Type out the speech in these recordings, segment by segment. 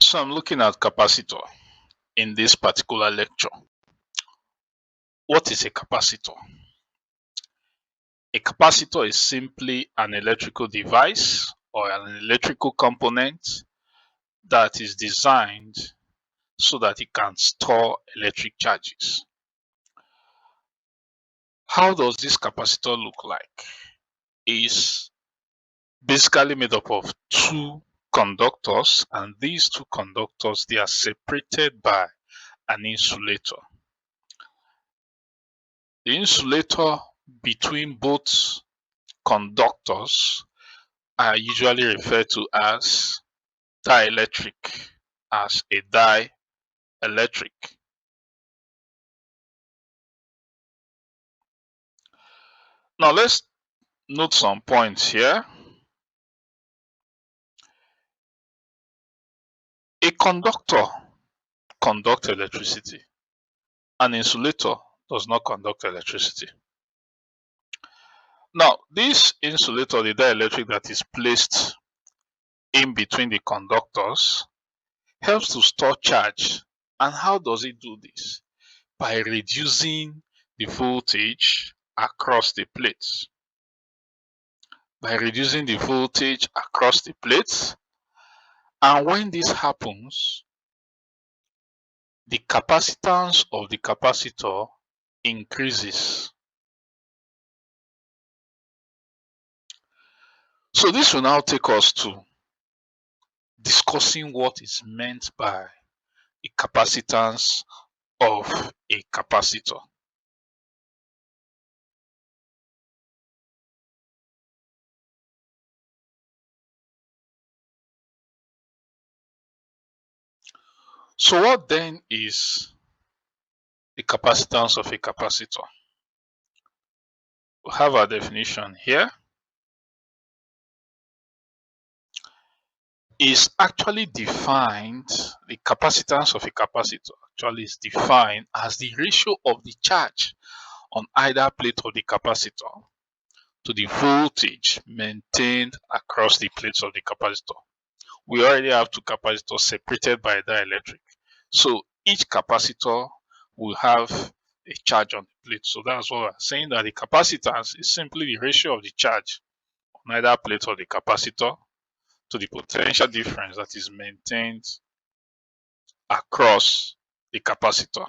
So I'm looking at capacitor in this particular lecture. What is a capacitor? A capacitor is simply an electrical device or an electrical component that is designed so that it can store electric charges. How does this capacitor look like? It's basically made up of two conductors, and these two conductors, they are separated by an insulator. The insulator between both conductors are usually referred to as dielectric, as a dielectric. Now let's note some points here. A conductor conducts electricity. An insulator does not conduct electricity. Now, this insulator, the dielectric that is placed in between the conductors, helps to store charge. And how does it do this? By reducing the voltage across the plates. By reducing the voltage across the plates. And when this happens, the capacitance of the capacitor increases. So this will now take us to discussing what is meant by a capacitance of a capacitor. So what then is the capacitance of a capacitor? We have our definition here. Is actually defined, the capacitance of a capacitor actually is defined as the ratio of the charge on either plate of the capacitor to the voltage maintained across the plates of the capacitor. We already have two capacitors separated by dielectric. So each capacitor will have a charge on the plate. So that's what we're saying, that the capacitance is simply the ratio of the charge on either plate of the capacitor to the potential difference that is maintained across the capacitor.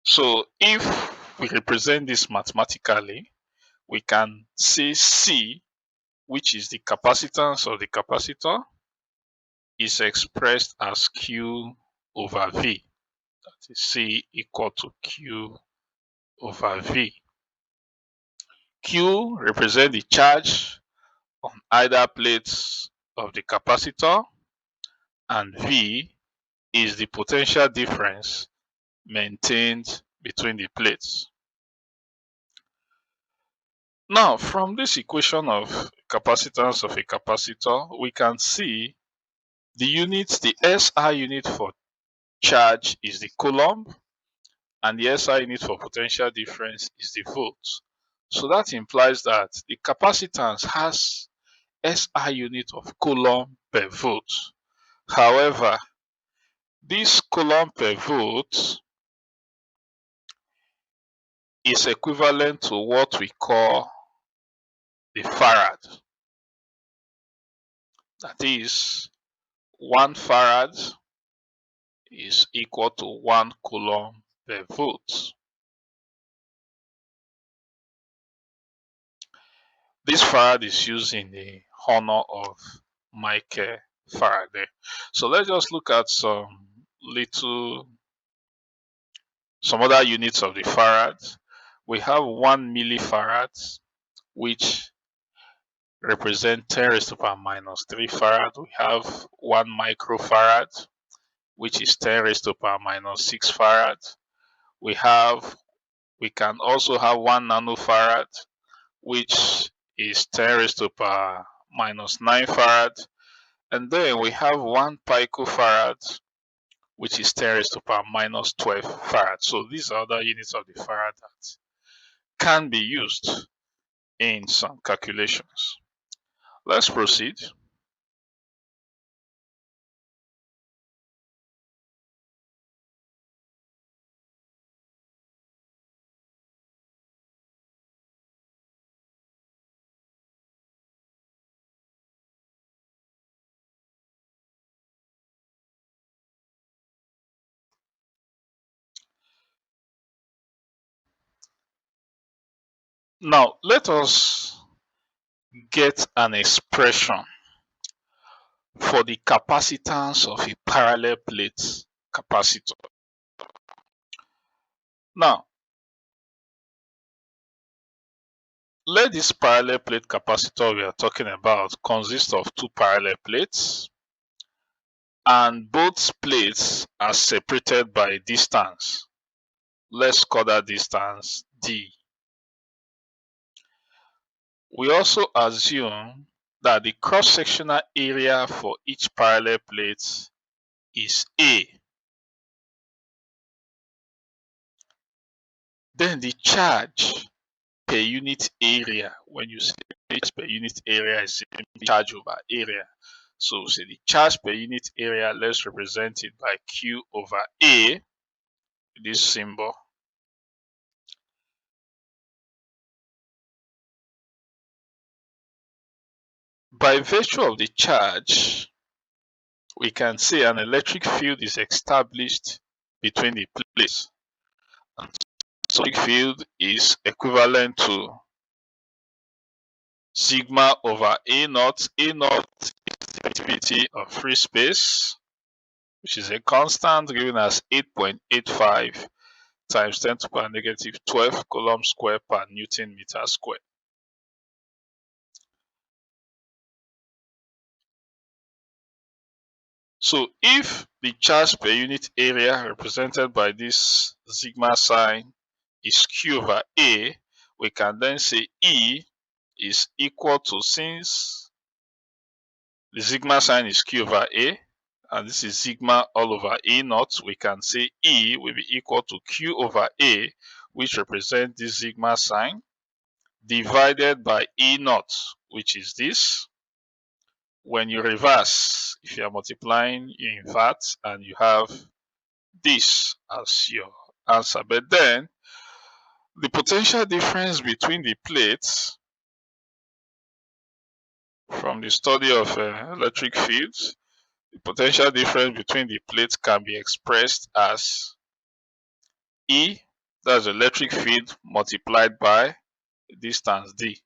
So if we represent this mathematically, we can say C, which is the capacitance of the capacitor, is expressed as Q over V. That is C equal to Q over V. Q represents the charge on either plates of the capacitor, and V is the potential difference maintained between the plates. Now, from this equation of capacitance of a capacitor, we can see the units, the SI unit for charge is the coulomb, and the SI unit for potential difference is the volt. So that implies that the capacitance has SI unit of coulomb per volt. However, this coulomb per volt is equivalent to what we call the farad. That is, 1 farad is equal to 1 coulomb per volt. This farad is used in the honor of Michael Faraday. So let's just look at some other units of the farad. We have 1 millifarad, which represent 10 raised to the power minus 3 farad. We have 1 microfarad, which is 10 raised to the power minus 6 farad. We can also have 1 nanofarad, which is 10 raised to the power minus 9 farad. And then we have 1 picofarad, which is 10 raised to the power minus 12 farad. So these are other units of the farad that can be used in some calculations. Let's proceed. Now, let us get an expression for the capacitance of a parallel plate capacitor. Now, let this parallel plate capacitor we are talking about consist of two parallel plates, and both plates are separated by distance. Let's call that distance D. We also assume that the cross-sectional area for each parallel plate is A. Then the charge per unit area, when you say charge per unit area, is simply charge over area. So say the charge per unit area, let's represent it by Q over A, this symbol. By virtue of the charge, we can say an electric field is established between the plates. And so electric field is equivalent to sigma over A naught. A naught is the activity of free space, which is a constant given as 8.85 times 10 to the power negative 12 coulomb square per Newton meter square. So if the charge per unit area represented by this sigma sign is Q over A, we can then say E is equal to, since the sigma sign is Q over A, and this is sigma all over A naught, we can say E will be equal to Q over A, which represents this sigma sign, divided by E naught, which is this. When you reverse, if you are multiplying, you invert, and you have this as your answer. But then, the potential difference between the plates from the study of electric fields, the potential difference between the plates can be expressed as E, that's the electric field, multiplied by distance D.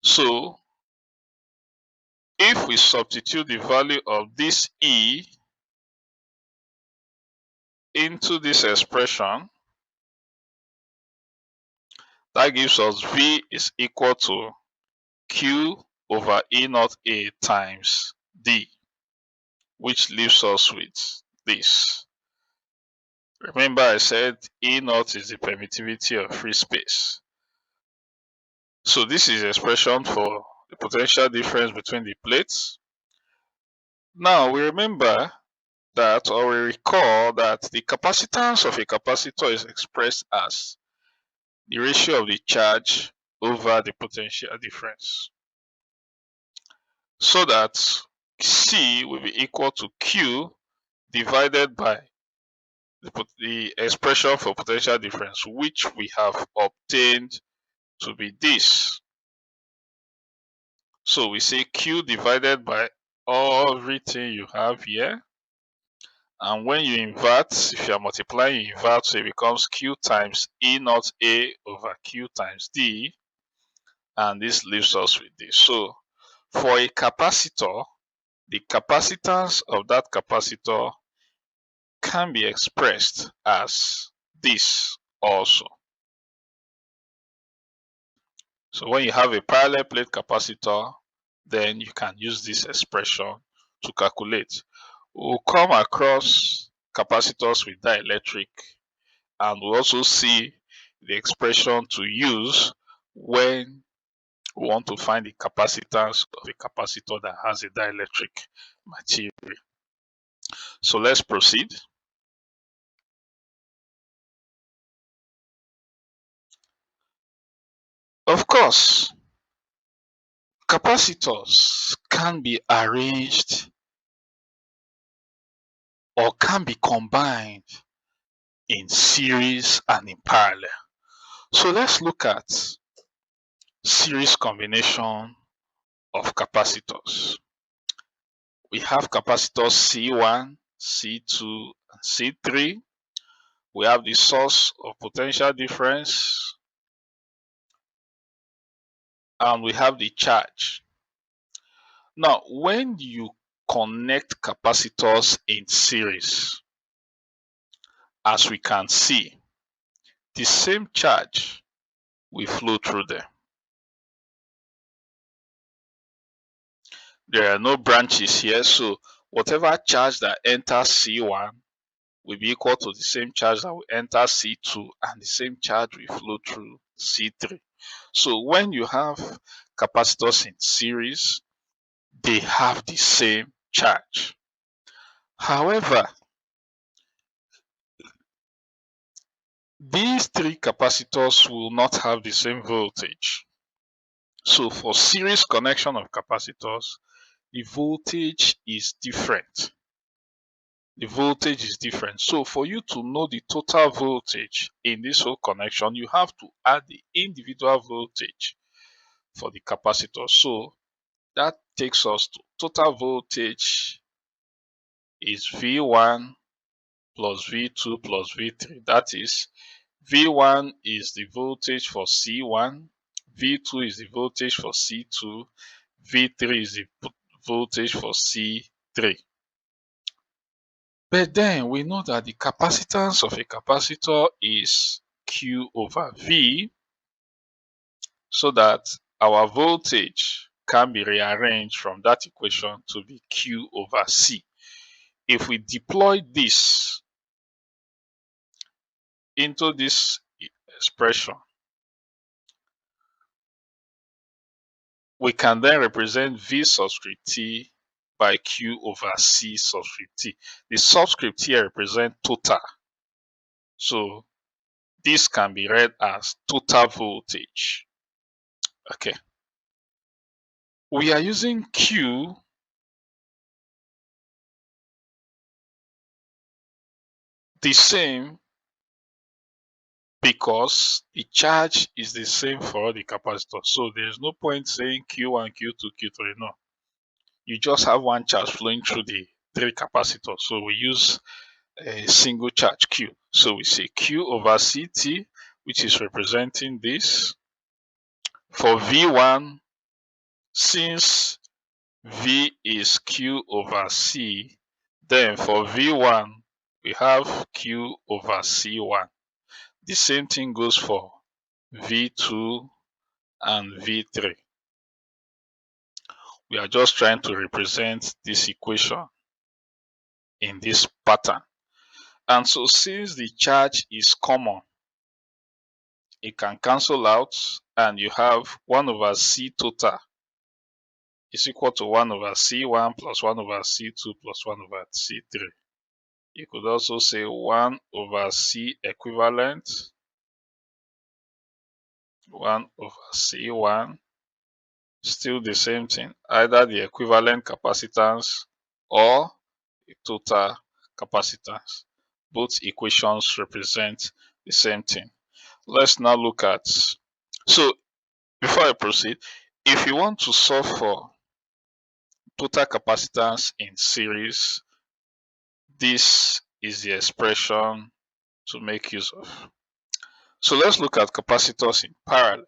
So, if we substitute the value of this E into this expression, that gives us V is equal to Q over E naught A times D, which leaves us with this. Remember I said E naught is the permittivity of free space. So this is the expression for the potential difference between the plates. Now we remember that, or we recall that the capacitance of a capacitor is expressed as the ratio of the charge over the potential difference. So that C will be equal to Q divided by the expression for potential difference, which we have obtained to be this. So we say Q divided by everything you have here. And when you invert, if you are multiplying, you invert, so it becomes Q times E naught A over Q times D. And this leaves us with this. So for a capacitor, the capacitance of that capacitor can be expressed as this also. So when you have a parallel plate capacitor, then you can use this expression to calculate. We'll come across capacitors with dielectric, and we'll also see the expression to use when we want to find the capacitance of a capacitor that has a dielectric material. So let's proceed. Of course, capacitors can be arranged or can be combined in series and in parallel. So let's look at series combination of capacitors. We have capacitors C1, C2, and C3. We have the source of potential difference, and we have the charge. Now, when you connect capacitors in series, as we can see, the same charge will flow through them. There are no branches here, so whatever charge that enters C1 will be equal to the same charge that will enter C2, and the same charge will flow through C3. So when you have capacitors in series, they have the same charge. However, these three capacitors will not have the same voltage. So for series connection of capacitors, the voltage is different. The voltage is different. So for you to know the total voltage in this whole connection, you have to add the individual voltage for the capacitor. So that takes us to total voltage is V1 plus V2 plus V3. That is, V1 is the voltage for C1, V2 is the voltage for C2, V3 is the voltage for C3. But then we know that the capacitance of a capacitor is Q over V, so that our voltage can be rearranged from that equation to be Q over C. If we deploy this into this expression, we can then represent V subscript T by Q over C subscript T. The subscript here represents total. So this can be read as total voltage. Okay. We are using Q the same because the charge is the same for all the capacitors. So there's no point saying Q1, Q2, Q3. No. You just have one charge flowing through the three capacitors. So we use a single charge Q. So we say Q over CT, which is representing this. For V1, since V is Q over C, then for V1, we have Q over C1. The same thing goes for V2 and V3. We are just trying to represent this equation in this pattern. And so since the charge is common, it can cancel out, and you have 1 over C total is equal to 1 over C1 plus 1 over C2 plus 1 over C3. You could also say 1 over C equivalent, 1 over C1, still the same thing, either the equivalent capacitance or the total capacitance. Both equations represent the same thing. Let's now look at, so before I proceed, if you want to solve for total capacitance in series, this is the expression to make use of. So let's look at capacitors in parallel.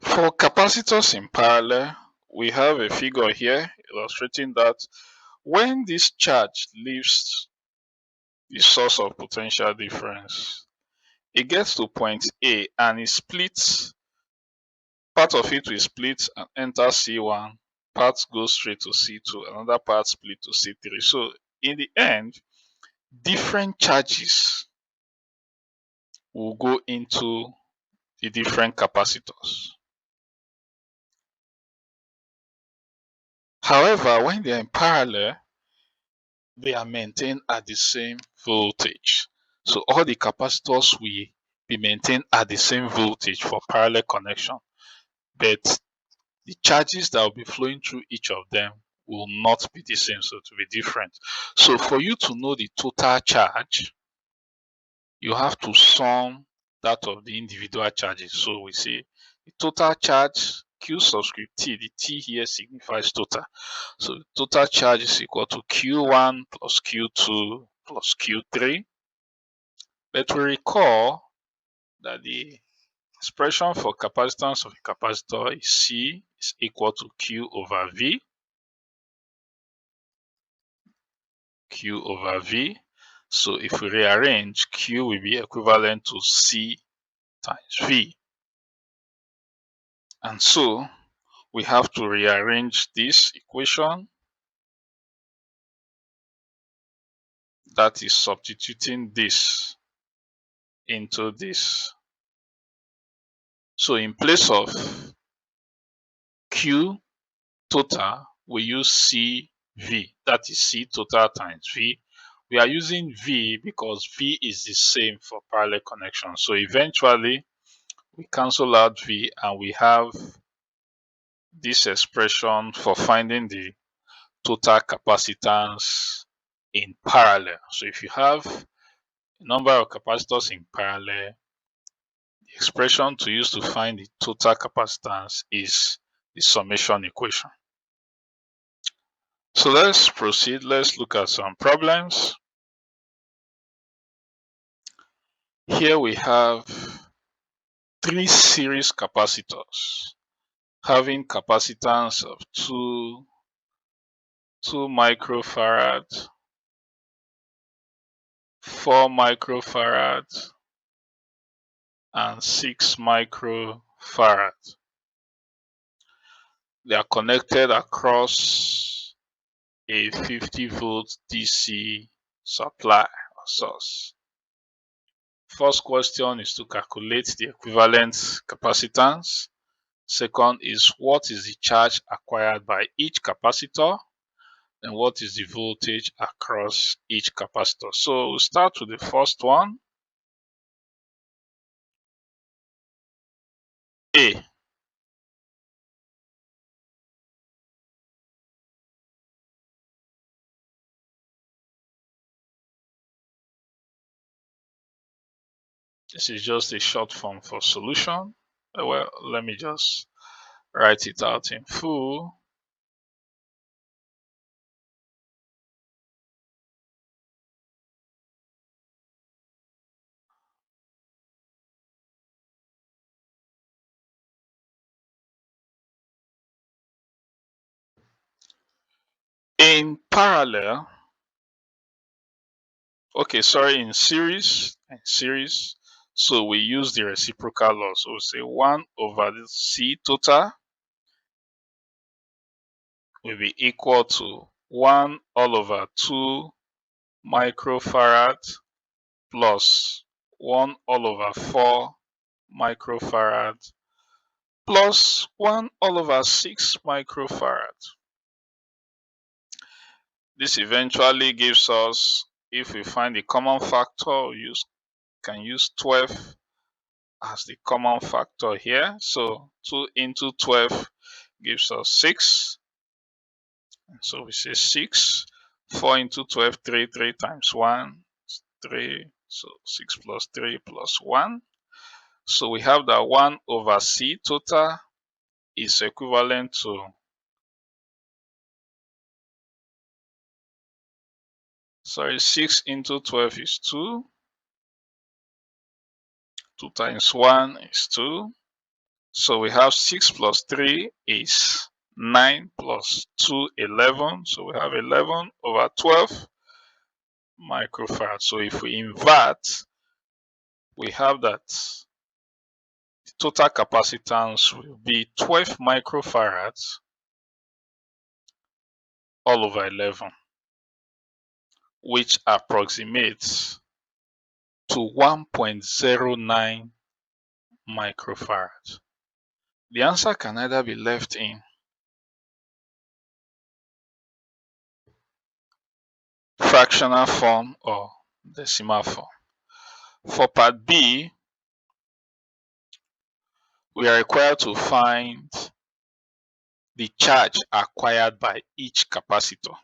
For capacitors in parallel, we have a figure here illustrating that when this charge leaves the source of potential difference, it gets to point A and it splits. Part of it will split and enter C1, part goes straight to C2, another part split to C3. So in the end, different charges will go into the different capacitors. However, when they are in parallel, they are maintained at the same voltage. So all the capacitors will be maintained at the same voltage for parallel connection, but the charges that will be flowing through each of them will not be the same, so to be different. So for you to know the total charge, you have to sum that of the individual charges. So we say the total charge Q subscript T. The T here signifies total. So the total charge is equal to Q1 plus Q2 plus Q3. But we recall that the expression for capacitance of a capacitor is C is equal to Q over V. Q over V. So if we rearrange, Q will be equivalent to C times V. And so we have to rearrange this equation. That is substituting this into this. So in place of Q total, we use CV. That is C total times V. We are using V because V is the same for parallel connection. So eventually we cancel out V and we have this expression for finding the total capacitance in parallel. So if you have a number of capacitors in parallel, the expression to use to find the total capacitance is the summation equation. So let's proceed. Let's look at some problems. Here we have 3 series capacitors having capacitance of 2 microfarads, 4 microfarads, and 6 microfarads. They are connected across a 50-volt DC supply or source. First question is to calculate the equivalent capacitance. Second is what is the charge acquired by each capacitor, and what is the voltage across each capacitor. So we'll start with the first one. A. This is just a short form for solution. Well, let me just write it out in full. In parallel, okay, sorry, in series, so we use the reciprocal law. So we say 1 over the C total will be equal to 1 all over 2 microfarad plus 1 all over 4 microfarad plus 1 all over 6 microfarad. This eventually gives us, if we find the common factor, we can use 12 as the common factor here. So 2 into 12 gives us 6. And so we say 6. 4 into 12, 3. 3 times 1, 3. So 6 plus 3 plus 1. So we have that 1 over C total is equivalent to 6 into 12 is 2. 2 times 1 is 2. So we have 6 plus 3 is 9 plus 2, 11. So we have 11 over 12 microfarad. So if we invert, we have that the total capacitance will be 12 microfarads all over 11, which approximates to 1.09 microfarads. The answer can either be left in fractional form or decimal form. For part B, we are required to find the charge acquired by each capacitor.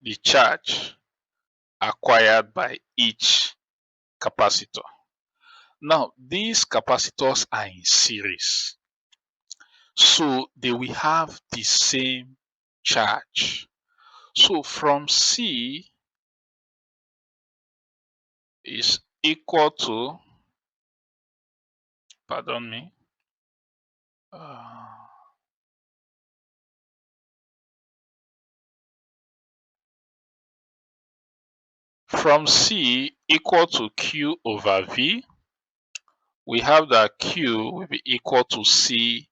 The charge acquired by each capacitor. Now, these capacitors are in series, so they will have the same charge. So from C is equal to, pardon me, from C equal to Q over V, we have that Q will be equal to C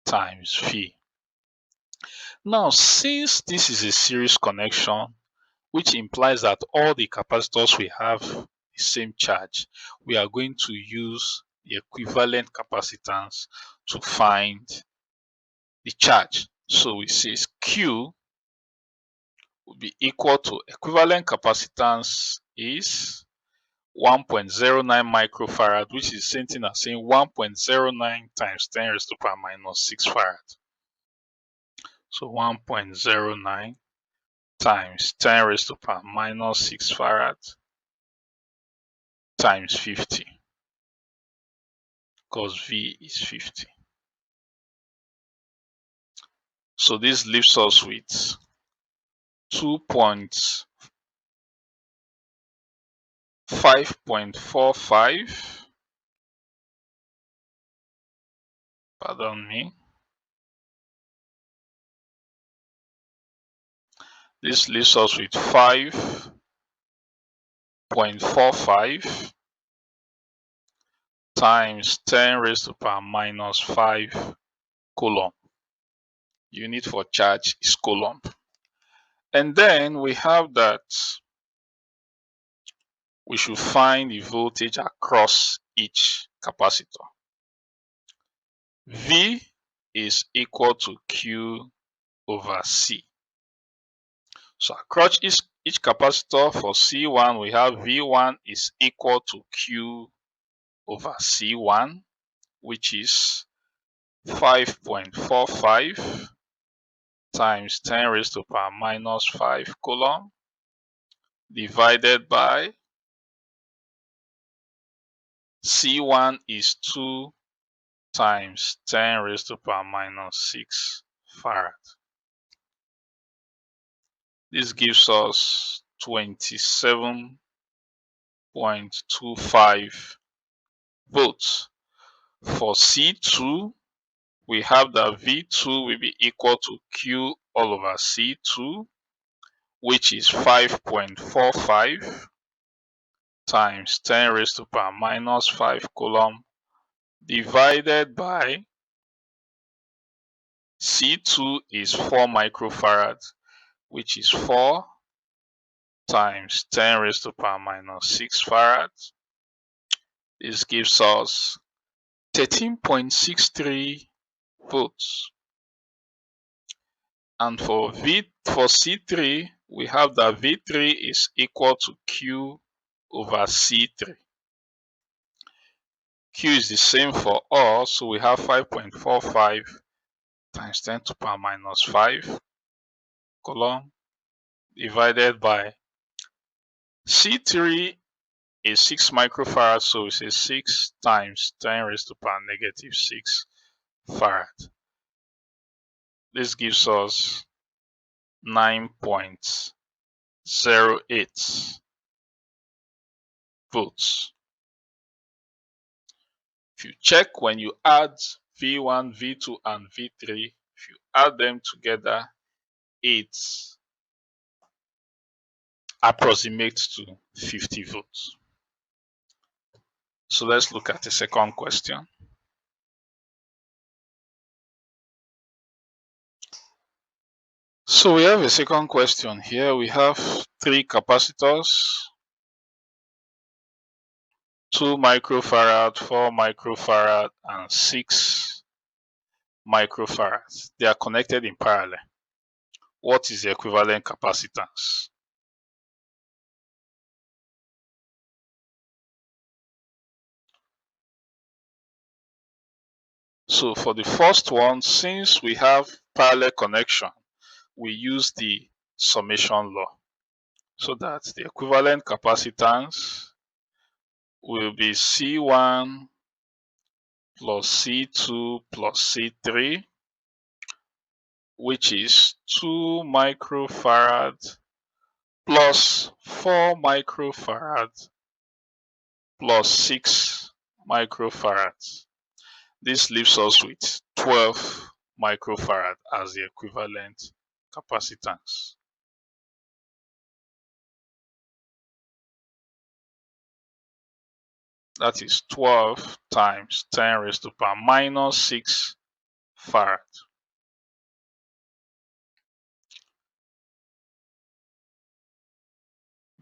times V. Now, since this is a series connection, which implies that all the capacitors will have the same charge, we are going to use the equivalent capacitance to find the charge. So it says Q will be equal to equivalent capacitance is 1.09 microfarad, which is the same thing as saying 1.09 times 10 raised to the power minus 6 farad. So 1.09 times 10 raised to the power minus 6 farad times 50, because V is 50. So this leaves us with 5.45, pardon me. This leaves us with 5.45 times 10 raised to the power minus 5 coulomb. Unit for charge is coulomb. And then we have that we should find the voltage across each capacitor. V is equal to Q over C. So across each capacitor for C1, we have V1 is equal to Q over C1, which is 5.45 times 10 raised to the power minus 5 coulomb divided by C1 is 2 times 10 raised to the power minus 6 farad. This gives us 27.25 volts. For C2, we have that V2 will be equal to Q all over C2, which is 5.45 times 10 raised to the power minus 5 coulomb divided by C2 is 4 microfarad, which is 4 times 10 raised to the power minus 6 farad. This gives us 13.63 volts. And for C3, we have that V3 is equal to Q over C3. Q is the same for all, so we have 5.45 times 10 to the power minus 5 coulomb divided by C3 is 6 microfarad, so we say 6 times 10 raised to the power negative 6 farad. This gives us 9.08 volts. If you check when you add V1, V2, and V3, if you add them together, it approximates to 50 volts. So let's look at the second question. So we have a second question here. We have 3 capacitors, 2 microfarad, 4 microfarad, and 6 microfarads. They are connected in parallel. What is the equivalent capacitance? So for the first one, since we have parallel connection, we use the summation law, so that the equivalent capacitance will be C1 plus C2 plus C3, which is 2 microfarad plus 4 microfarad plus 6 microfarads. This leaves us with 12 microfarad as the equivalent capacitance. That is 12 times 10 raised to power minus 6 farad.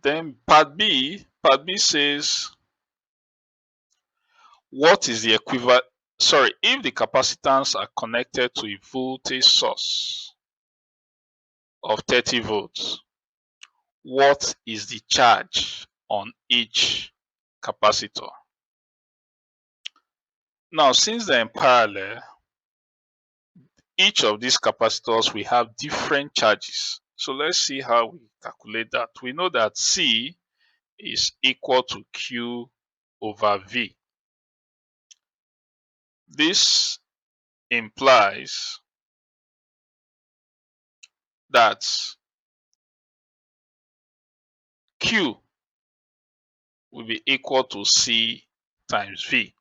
Then part B says what is the equivalent, if the capacitance are connected to a voltage source of 30 volts, what is the charge on each capacitor? Now, since they're in parallel, each of these capacitors will have different charges. So let's see how we calculate that. We know that C is equal to Q over V. This implies that Q will be equal to C times V.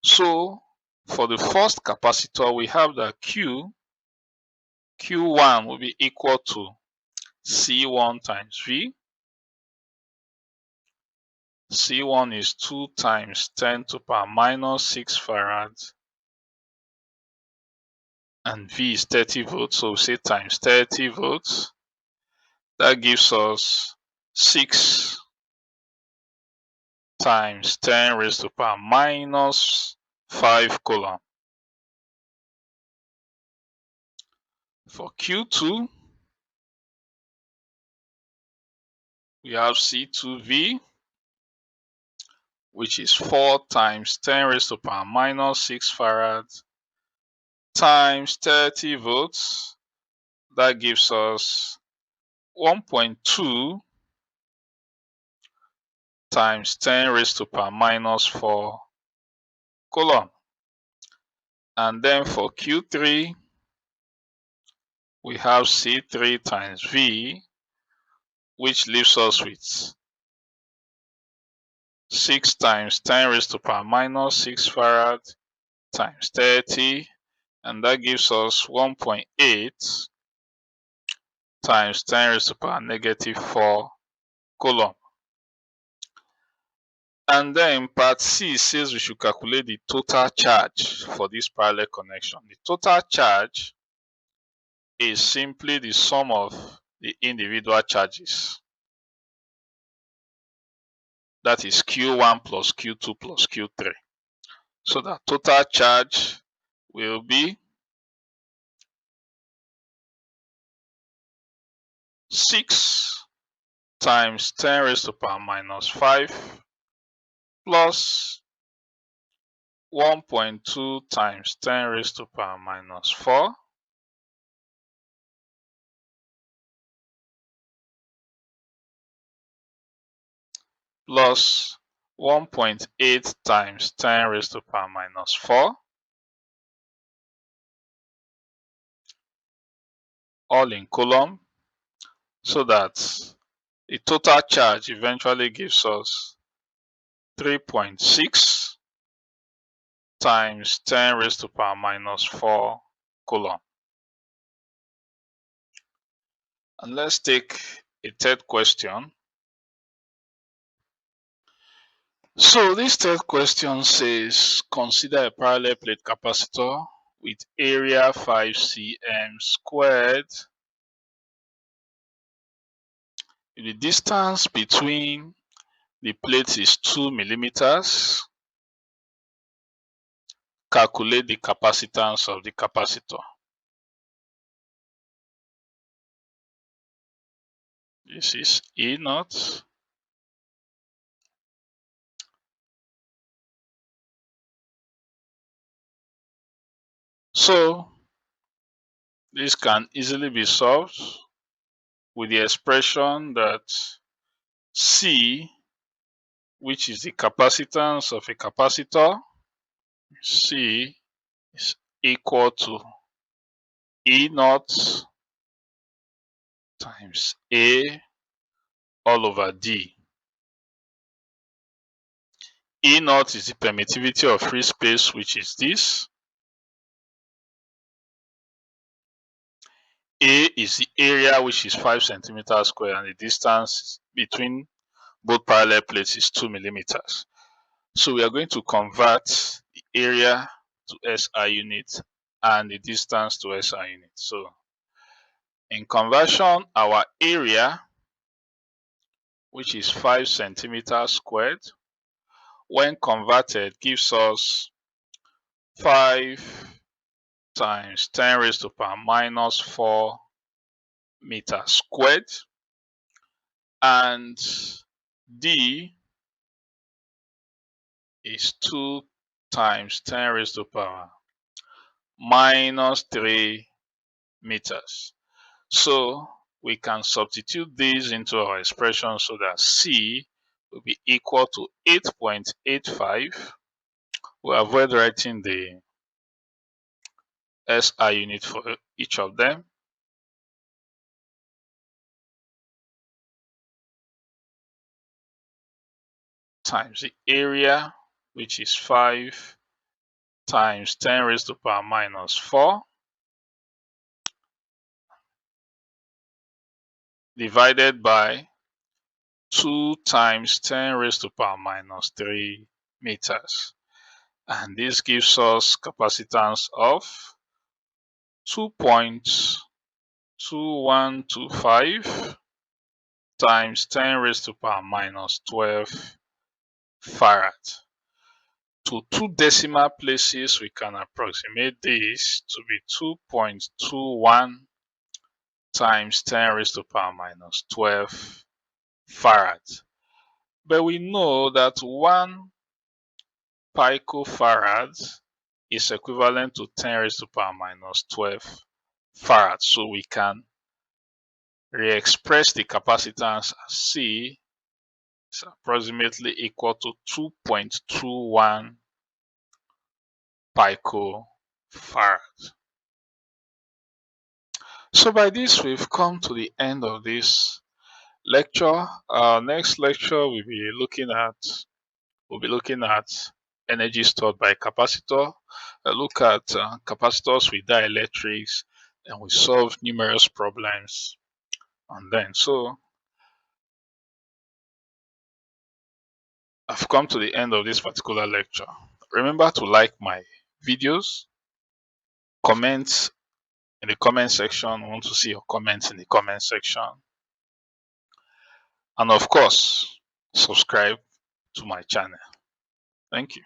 So for the first capacitor, we have that Q1 will be equal to C1 times V. C1 is 2 times 10 to the power minus 6 farad. And V is 30 volts, so we say times 30 volts. That gives us 6 times 10 raised to the power minus 5 coulomb. For Q2, we have C2V, which is 4 times 10 raised to the power minus 6 farad times 30 volts. That gives us 1.2 times 10 raised to the power minus 4 coulomb. And then for Q3, we have C3 times V, which leaves us with 6 times 10 raised to the power minus 6 farad times 30, and that gives us 1.8 times 10 raised to the power negative 4 coulomb. And then part C says we should calculate the total charge for this parallel connection. The total charge is simply the sum of the individual charges. That is Q1 plus Q2 plus Q3. So the total charge will be 6 times 10 raised to the power minus 5 plus 1.2 times 10 raised to the power minus 4 plus 1.8 times 10 raised to the power minus 4, all in coulomb, so that the total charge eventually gives us 3.6 times 10 raised to the power minus 4 coulomb. And let's take a third question. So this third question says, consider a parallel plate capacitor with area 5 cm squared. If the distance between the plates is 2 millimeters, calculate the capacitance of the capacitor. This is E naught. So this can easily be solved with the expression that C which is the capacitance of a capacitor, C is equal to E naught times A all over D. E naught is the permittivity of free space, which is this. A is the area, which is 5 centimeters square, and the distance between both parallel plates is 2 millimeters. So we are going to convert the area to SI unit and the distance to SI unit. So in conversion, our area, which is 5 centimeters squared, when converted gives us 5 times 10 raised to power minus 4 meters squared, and D is 2 times 10 raised to power minus 3 meters. So we can substitute these into our expression so that C will be equal to 8.85. We avoid writing the SI unit for each of them. Times the area, which is 5 times 10 raised to power minus 4, divided by 2 times 10 raised to power minus 3 meters. And this gives us capacitance of 2.2125 times 10 raised to power minus 12 farad. To 2 decimal places, we can approximate this to be 2.21 times 10 raised to power minus 12 farad. But we know that 1 picofarad is equivalent to 10 raised to power minus 12 farad. So we can re-express the capacitance as C is approximately equal to 2.21 picofarad. So by this, we've come to the end of this lecture. Our next lecture we'll be looking at energy stored by capacitor. A look at capacitors with dielectrics, and we solve numerous problems. And then, so I've come to the end of this particular lecture. Remember to like my videos, comment in the comment section. I want to see your comments in the comment section. And of course, subscribe to my channel. Thank you.